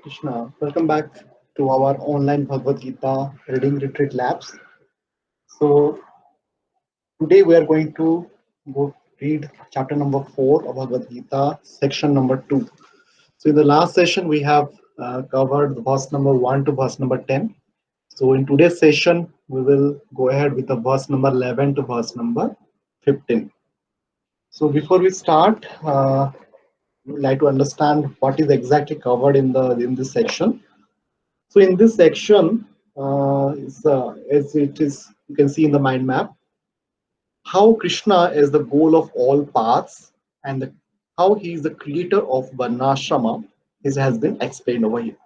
Krishna, welcome back to our online Bhagavad Gita reading retreat labs. So today we are going to go read chapter number 4 of Bhagavad Gita, section number 2. So in the last session we have covered the verse number 1 to verse number 10. So in today's session we will go ahead with the verse number 11 to verse number 15. So before we start, we would like to understand what is exactly covered in this section. So in this section, as it is, you can see in the mind map, how Krishna is the goal of all paths and how he is the creator of Varnashrama has been explained over here.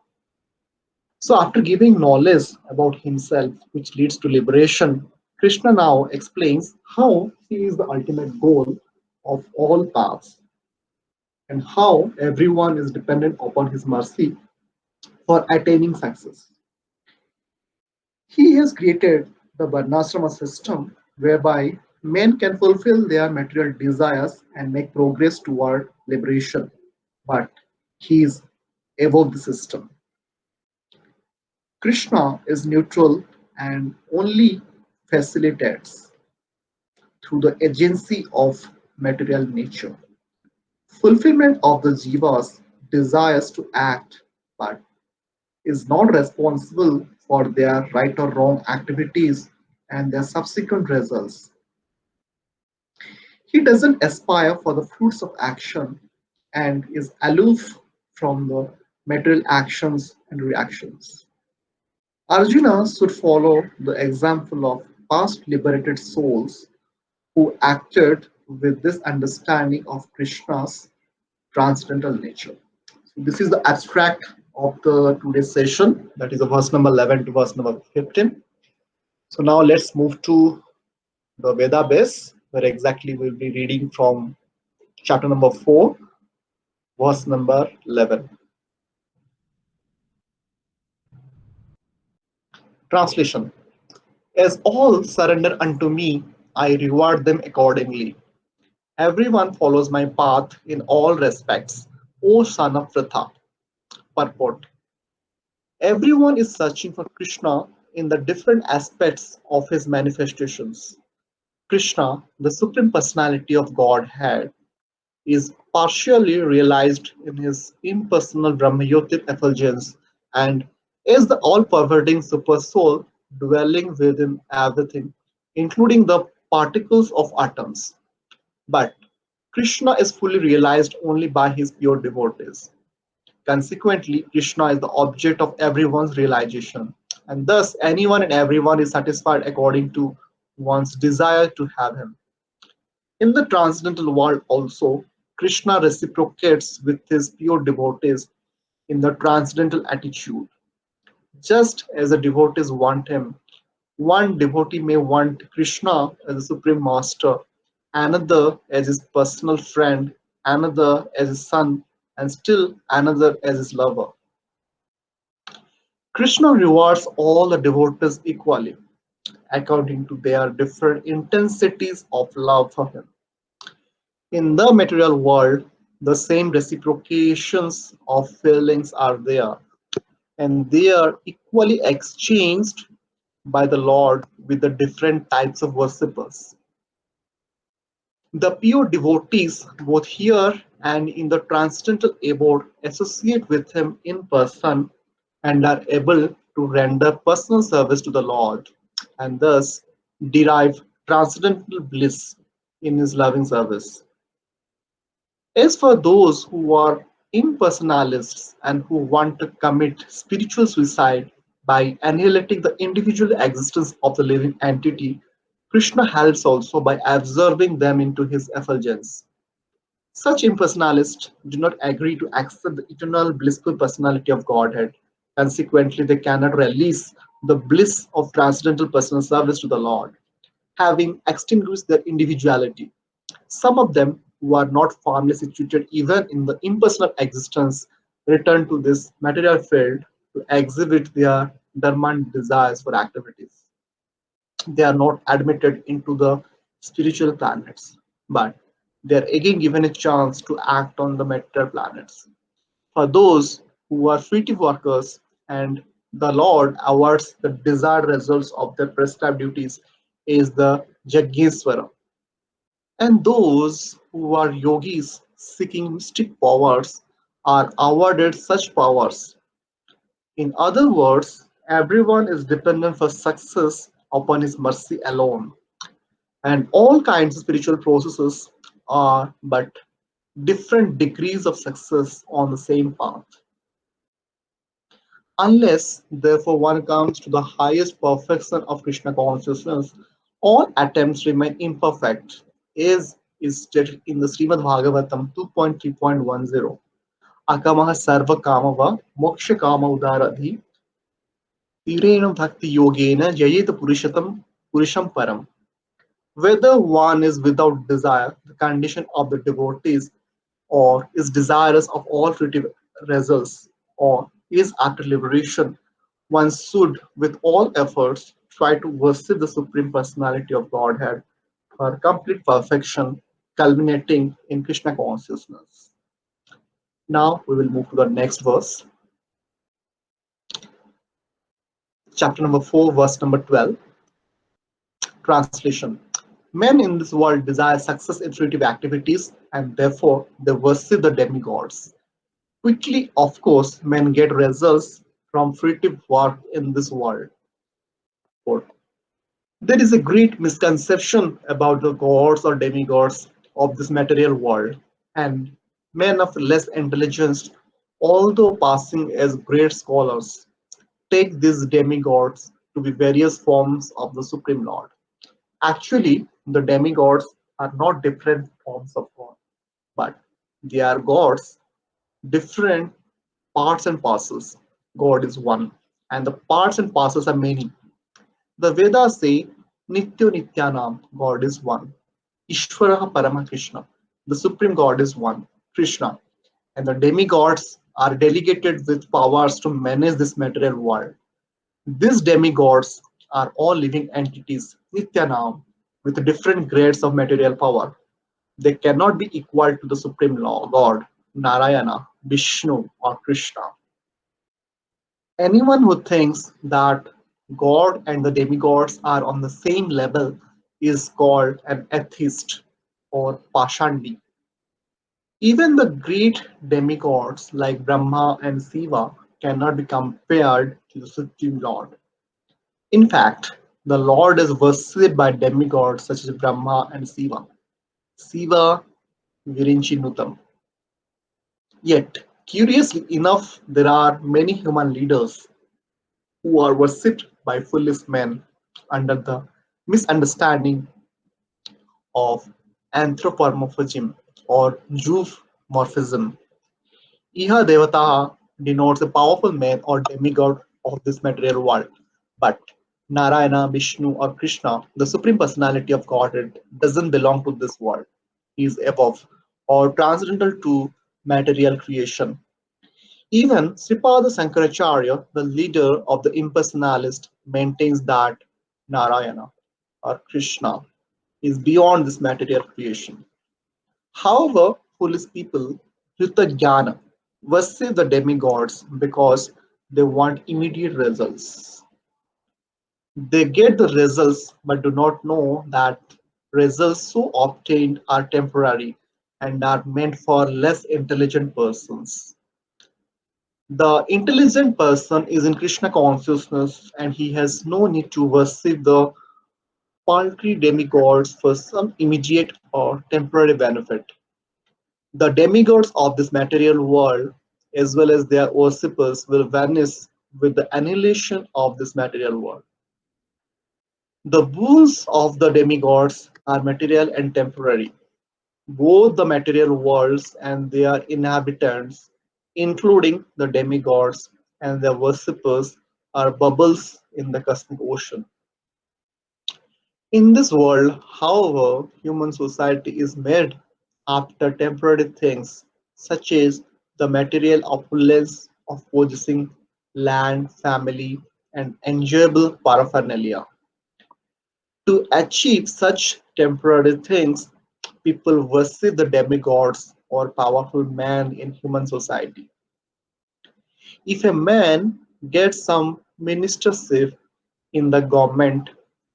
So after giving knowledge about himself, which leads to liberation, Krishna now explains how he is the ultimate goal of all paths and how everyone is dependent upon his mercy for attaining success. He has created the Varnasrama system whereby men can fulfill their material desires and make progress toward liberation. But he is above the system. Krishna is neutral and only facilitates through the agency of material nature. Fulfillment of the jiva's desires to act, but is not responsible for their right or wrong activities and their subsequent results. He doesn't aspire for the fruits of action and is aloof from the material actions and reactions. Arjuna should follow the example of past liberated souls who acted with this understanding of Krishna's transcendental nature. So this is the abstract of the today's session, that is the verse number 11 to verse number 15. So now let's move to the Veda base, where exactly we'll be reading from chapter number 4, verse number 11. Translation: As all surrender unto me, I reward them accordingly. Everyone follows my path in all respects, O son of Pritha. Purport: Everyone is searching for Krishna in the different aspects of his manifestations. Krishna, the Supreme Personality of Godhead, is partially realized in his impersonal Brahmayotir effulgence and is the all-pervading supersoul dwelling within everything, including the particles of atoms. But Krishna is fully realized only by his pure devotees. Consequently, Krishna is the object of everyone's realization, and thus anyone and everyone is satisfied according to one's desire to have him. In the transcendental world also, Krishna reciprocates with his pure devotees in the transcendental attitude. Just as the devotees want him, one devotee may want Krishna as a supreme master, another as his personal friend, another as his son, and still another as his lover. Krishna rewards all the devotees equally, according to their different intensities of love for him. In the material world, the same reciprocations of feelings are there, and they are equally exchanged by the Lord with the different types of worshippers. The pure devotees, both here and in the transcendental abode, associate with him in person and are able to render personal service to the Lord, and thus derive transcendental bliss in his loving service. As for those who are impersonalists and who want to commit spiritual suicide by annihilating the individual existence of the living entity, Krishna helps also by absorbing them into his effulgence. Such impersonalists do not agree to accept the eternal blissful personality of Godhead. Consequently, they cannot release the bliss of transcendental personal service to the Lord, having extinguished their individuality. Some of them, who are not firmly situated even in the impersonal existence, return to this material field to exhibit their dormant desires for activities. They are not admitted into the spiritual planets, but they are again given a chance to act on the material planets. For those who are fruitive workers, and the Lord awards the desired results of their prescribed duties is the Jaggeswara. And those who are yogis seeking mystic powers are awarded such powers. In other words, everyone is dependent for success upon his mercy alone. And all kinds of spiritual processes are but different degrees of success on the same path. Unless, therefore, one comes to the highest perfection of Krishna consciousness, all attempts remain imperfect, as is stated in the Srimad Bhagavatam 2.3.10. Akamaha sarva kamava moksha kama udaradhi tirena bhakti yogena jayet purusham param. Whether one is without desire, the condition of the devotees, or is desirous of all fruitive results, or is after liberation, one should, with all efforts, try to worship the Supreme Personality of Godhead for complete perfection, culminating in Krishna consciousness. Now we will move to the next verse, chapter number 4, verse number 12. Translation. Men in this world desire success in fruitive activities and therefore they worship the demigods. Quickly, of course, men get results from fruitive work in this world. There is a great misconception about the gods or demigods of this material world, and men of less intelligence, although passing as great scholars, take these demigods to be various forms of the Supreme Lord. Actually, the demigods are not different forms of God, but they are gods, different parts and parcels. God is one, and the parts and parcels are many. The Vedas say Nityo Nityanam, God is one. Ishvaraha Parama Krishna, the Supreme God is one, Krishna. And the demigods are delegated with powers to manage this material world. These demigods are all living entities, Nityanam, with different grades of material power. They cannot be equal to the Supreme Law, God, Narayana, Vishnu, or Krishna. Anyone who thinks that God and the demigods are on the same level is called an atheist or Pashandi. Even the great demigods like Brahma and Shiva cannot be compared to the Supreme Lord. In fact, the Lord is worshipped by demigods such as Brahma and Shiva. Shiva Virinchinutam. Yet, curiously enough, there are many human leaders who are worshipped by foolish men under the misunderstanding of anthropomorphism or zoomorphism. Iha Devataha denotes a powerful man or demigod of this material world, but Narayana, Vishnu, or Krishna, the Supreme Personality of Godhead, doesn't belong to this world. He is above or transcendental to material creation. Even Sripada Sankaracharya, the leader of the impersonalist, maintains that Narayana or Krishna is beyond this material creation. However, foolish people, Hrita Jnana, worship the demigods because they want immediate results. They get the results but do not know that results so obtained are temporary and are meant for less intelligent persons. The intelligent person is in Krishna consciousness and he has no need to worship the paltry demigods for some immediate or temporary benefit. The demigods of this material world, as well as their worshippers, will vanish with the annihilation of this material world. The boons of the demigods are material and temporary. Both the material worlds and their inhabitants, including the demigods and their worshippers, are bubbles in the cosmic ocean. In this world, however, human society is made after temporary things, such as the material opulence of possessing land, family, and enjoyable paraphernalia. To achieve such temporary things, people worship the demigods or powerful men in human society. If a man gets some ministership in the government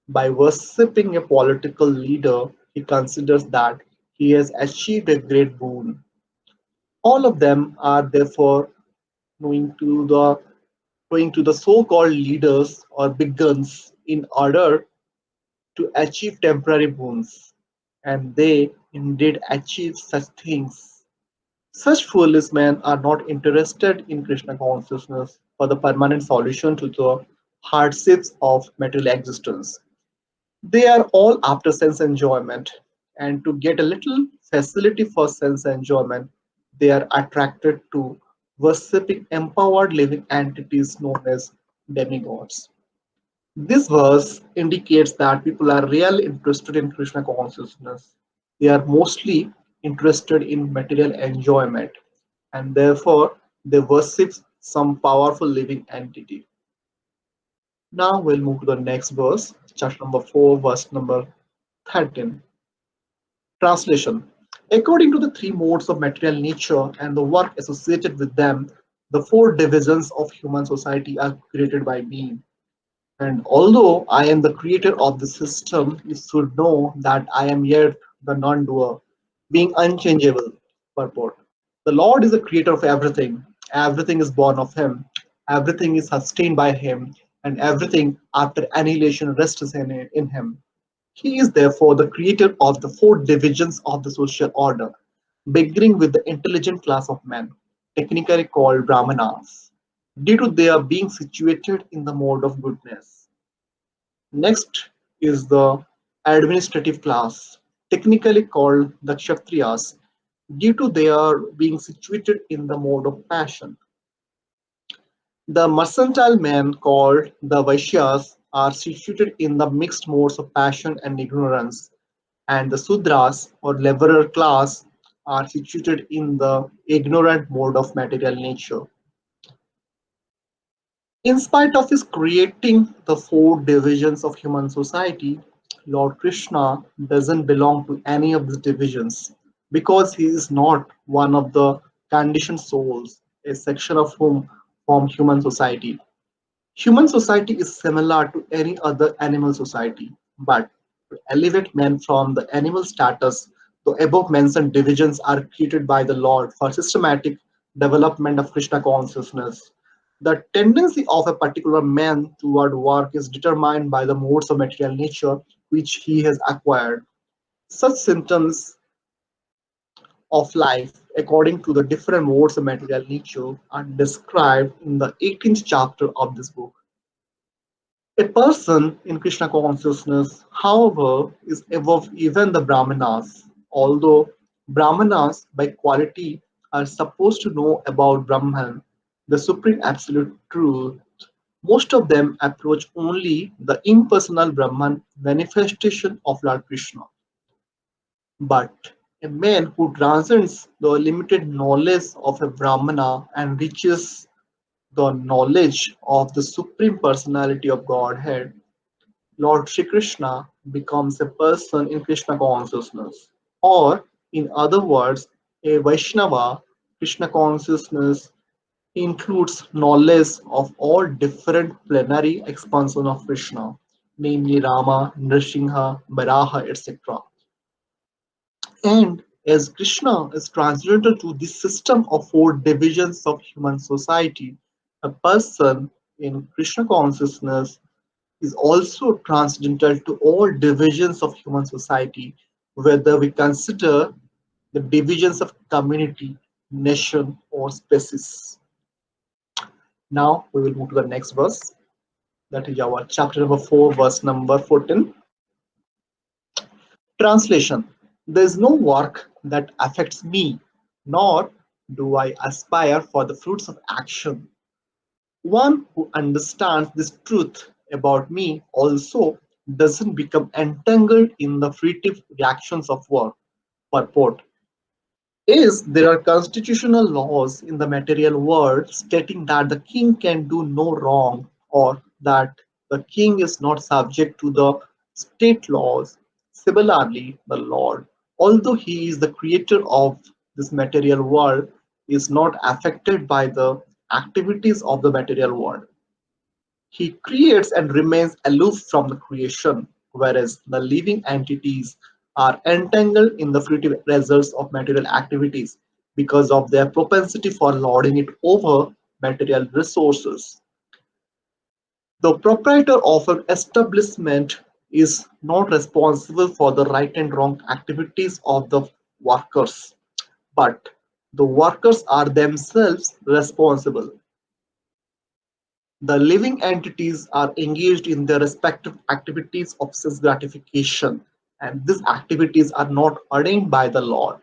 by worshipping a political leader, he considers that he has achieved a great boon. All of them are therefore going to the going to the so-called leaders or big guns in order to achieve temporary boons, and they indeed achieve such things. Such foolish men are not interested in Krishna consciousness for the permanent solution to the hardships of material existence. They are all after sense enjoyment, and to get a little facility for sense enjoyment, they are attracted to worshipping empowered living entities known as demigods. This verse indicates that people are really interested in Krishna consciousness. They are mostly interested in material enjoyment, and therefore they worship some powerful living entity. Now we'll move to the next verse, chapter number 4, verse number 13. Translation. According to the three modes of material nature and the work associated with them, the four divisions of human society are created by me. And although I am the creator of the system, you should know that I am yet the non-doer, being unchangeable. Purport. The Lord is the creator of everything. Everything is born of Him. Everything is sustained by Him. And everything after annihilation rests in Him. He is therefore the creator of the four divisions of the social order, beginning with the intelligent class of men, technically called Brahmanas, due to their being situated in the mode of goodness. Next is the administrative class, technically called the Kshatriyas, due to their being situated in the mode of passion. The mercantile men, called the Vaishyas, are situated in the mixed modes of passion and ignorance, and the Sudras, or laborer class, are situated in the ignorant mode of material nature. In spite of his creating the four divisions of human society, Lord Krishna doesn't belong to any of these divisions because he is not one of the conditioned souls, a section of whom form human society. Human society is similar to any other animal society, but to elevate man from the animal status, the above mentioned divisions are created by the Lord for systematic development of Krishna consciousness. The tendency of a particular man toward work is determined by the modes of material nature which he has acquired. Such symptoms of life, according to the different modes of material nature, are described in the 18th chapter of this book. A person in Krishna consciousness, however, is above even the Brahmanas. Although Brahmanas, by quality, are supposed to know about Brahman, the supreme absolute truth, most of them approach only the impersonal Brahman manifestation of Lord Krishna. But a man who transcends the limited knowledge of a Brahmana and reaches the knowledge of the Supreme Personality of Godhead, Lord Shri Krishna, becomes a person in Krishna consciousness. Or, in other words, a Vaishnava Krishna consciousness includes knowledge of all different plenary expansions of Krishna, namely Rama, Nrsimha, Varaha, etc. And as Krishna is transcendental to the system of four divisions of human society, a person in Krishna consciousness is also transcendental to all divisions of human society, whether we consider the divisions of community, nation, or species. Now we will move to the next verse, that is our chapter number 4, verse number 14. Translation. There is no work that affects me, nor do I aspire for the fruits of action. One who understands this truth about me also doesn't become entangled in the fruitive reactions of work. Purport is there are constitutional laws in the material world stating that the king can do no wrong or that the king is not subject to the state laws. Similarly, the Lord, although he is the creator of this material world, is not affected by the activities of the material world. He creates and remains aloof from the creation, whereas the living entities are entangled in the fruitive results of material activities because of their propensity for lording it over material resources. The proprietor of an establishment is not responsible for the right and wrong activities of the workers, but the workers are themselves responsible. The living entities are engaged in their respective activities of sense gratification, and these activities are not ordained by the Lord.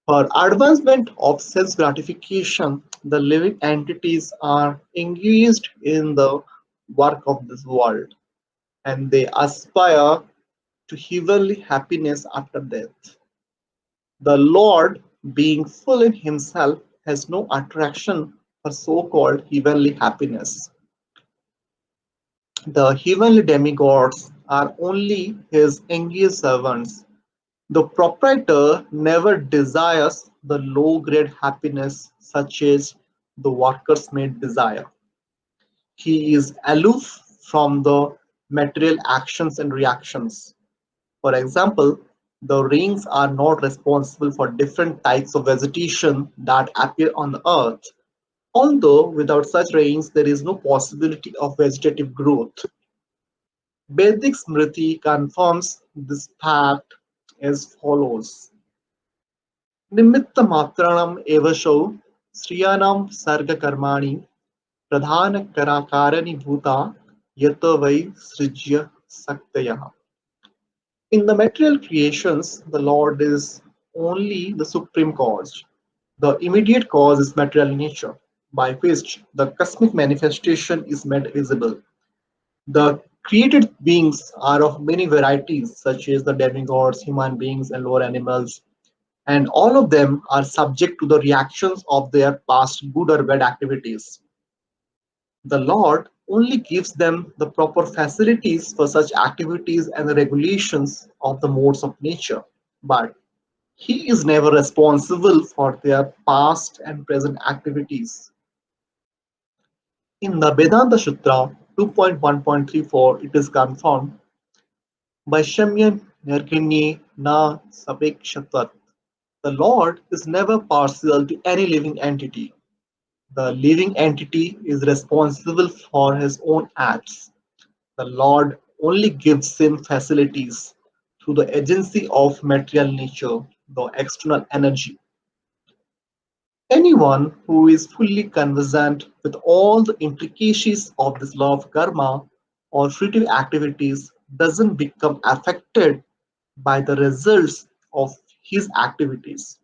For advancement of sense gratification, the living entities are engaged in the work of this world, and they aspire to heavenly happiness after death. The Lord, being full in himself, has no attraction for so-called heavenly happiness. The heavenly demigods are only his engaged servants. The proprietor never desires the low-grade happiness such as the workers may desire. He is aloof from the material actions and reactions. For example, the rains are not responsible for different types of vegetation that appear on the earth, although without such rains there is no possibility of vegetative growth. Vedic Smriti confirms this fact as follows: निमित्तमात्राणम् एवशो श्रियाणां सर्गकर्माणि प्रधानकारणीभूता यतो वै सृज्य शक्तयः. In the material creations, the Lord is only the supreme cause. The immediate cause is material nature, by which the cosmic manifestation is made visible. The created beings are of many varieties, such as the demigods, human beings, and lower animals, and all of them are subject to the reactions of their past good or bad activities. The Lord only gives them the proper facilities for such activities and the regulations of the modes of nature, but He is never responsible for their past and present activities. In the Vedanta Sutra 2.1.34, it is confirmed, Vaishamya Nirginye na sapekshatvat. The Lord is never partial to any living entity. The living entity is responsible for his own acts. The Lord only gives him facilities through the agency of material nature, the external energy. Anyone who is fully conversant with all the intricacies of this law of karma or fruitive activities doesn't become affected by the results of his activities.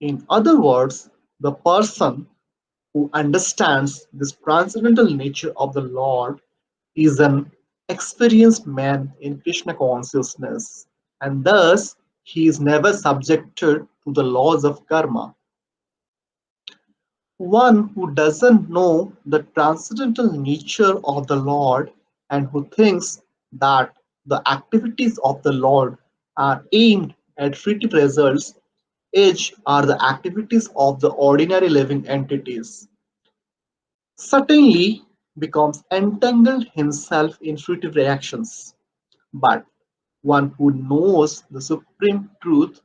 In other words, the person who understands this transcendental nature of the Lord is an experienced man in Krishna consciousness, and thus he is never subjected to the laws of karma. One who doesn't know the transcendental nature of the Lord and who thinks that the activities of the Lord are aimed at fruitive results, each are the activities of the ordinary living entities, certainly becomes entangled himself in fruitive reactions. But one who knows the supreme truth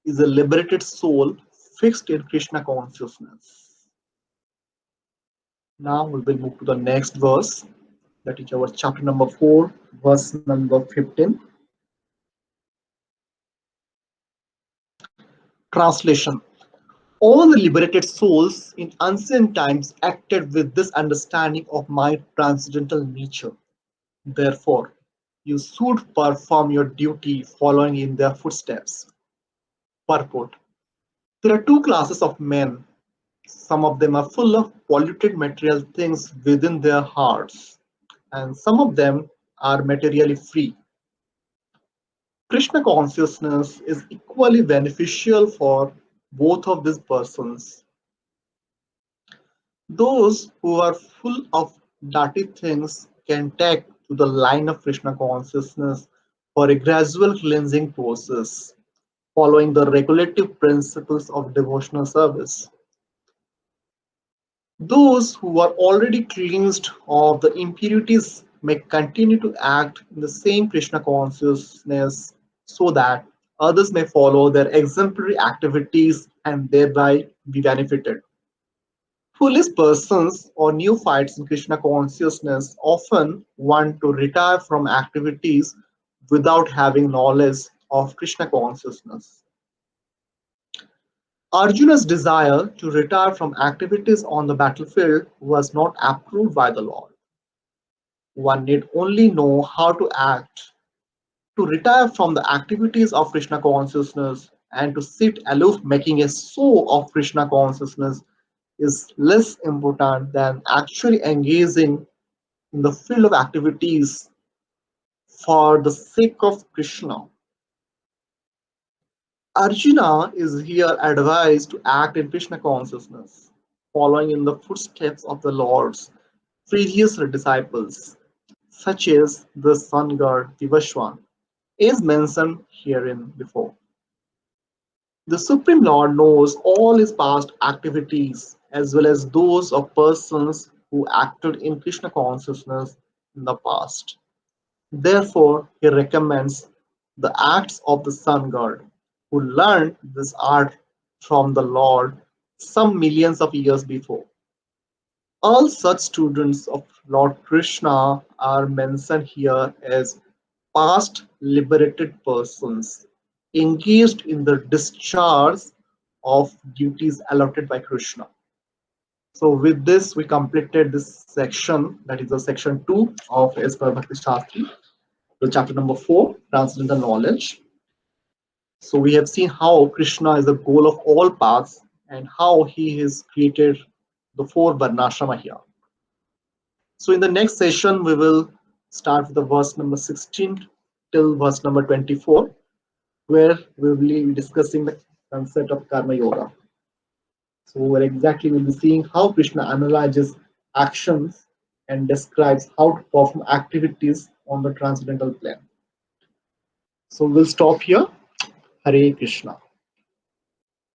is a liberated soul fixed in Krishna consciousness. Now we will move to the next verse, that is our chapter number 4, verse number 15. Translation: all the liberated souls in ancient times acted with this understanding of my transcendental nature. Therefore, you should perform your duty following in their footsteps. Purport: there are two classes of men. Some of them are full of polluted material things within their hearts, and some of them are materially free. Krishna consciousness is equally beneficial for both of these persons. Those who are full of dirty things can take to the line of Krishna consciousness for a gradual cleansing process, following the regulative principles of devotional service. Those who are already cleansed of the impurities may continue to act in the same Krishna consciousness so that others may follow their exemplary activities and thereby be benefited. Foolish persons or neophytes in Krishna consciousness often want to retire from activities without having knowledge of Krishna consciousness. Arjuna's desire to retire from activities on the battlefield was not approved by the Lord. One need only know how to act. To retire from the activities of Krishna consciousness and to sit aloof making a show of Krishna consciousness is less important than actually engaging in the field of activities for the sake of Krishna. Arjuna is here advised to act in Krishna consciousness, following in the footsteps of the Lord's previous disciples, such as the sun god Vivaswan, as mentioned herein before. The Supreme Lord knows all his past activities as well as those of persons who acted in Krishna consciousness in the past. Therefore, he recommends the acts of the sun god, who learned this art from the Lord some millions of years before. All such students of Lord Krishna are mentioned here as past liberated persons engaged in the discharge of duties allotted by Krishna. So with this, we completed this section, that is the section 2 of As per Bhakti Shastri, the chapter number 4, Transcendental Knowledge. So we have seen how Krishna is the goal of all paths and how he has created the four Varnashrama here. So in the next session, we will start with the verse number 16 till verse number 24, where we will be discussing the concept of Karma Yoga. So where exactly we'll be seeing how Krishna analyzes actions and describes how to perform activities on the transcendental plane. So we'll stop here. Hare Krishna.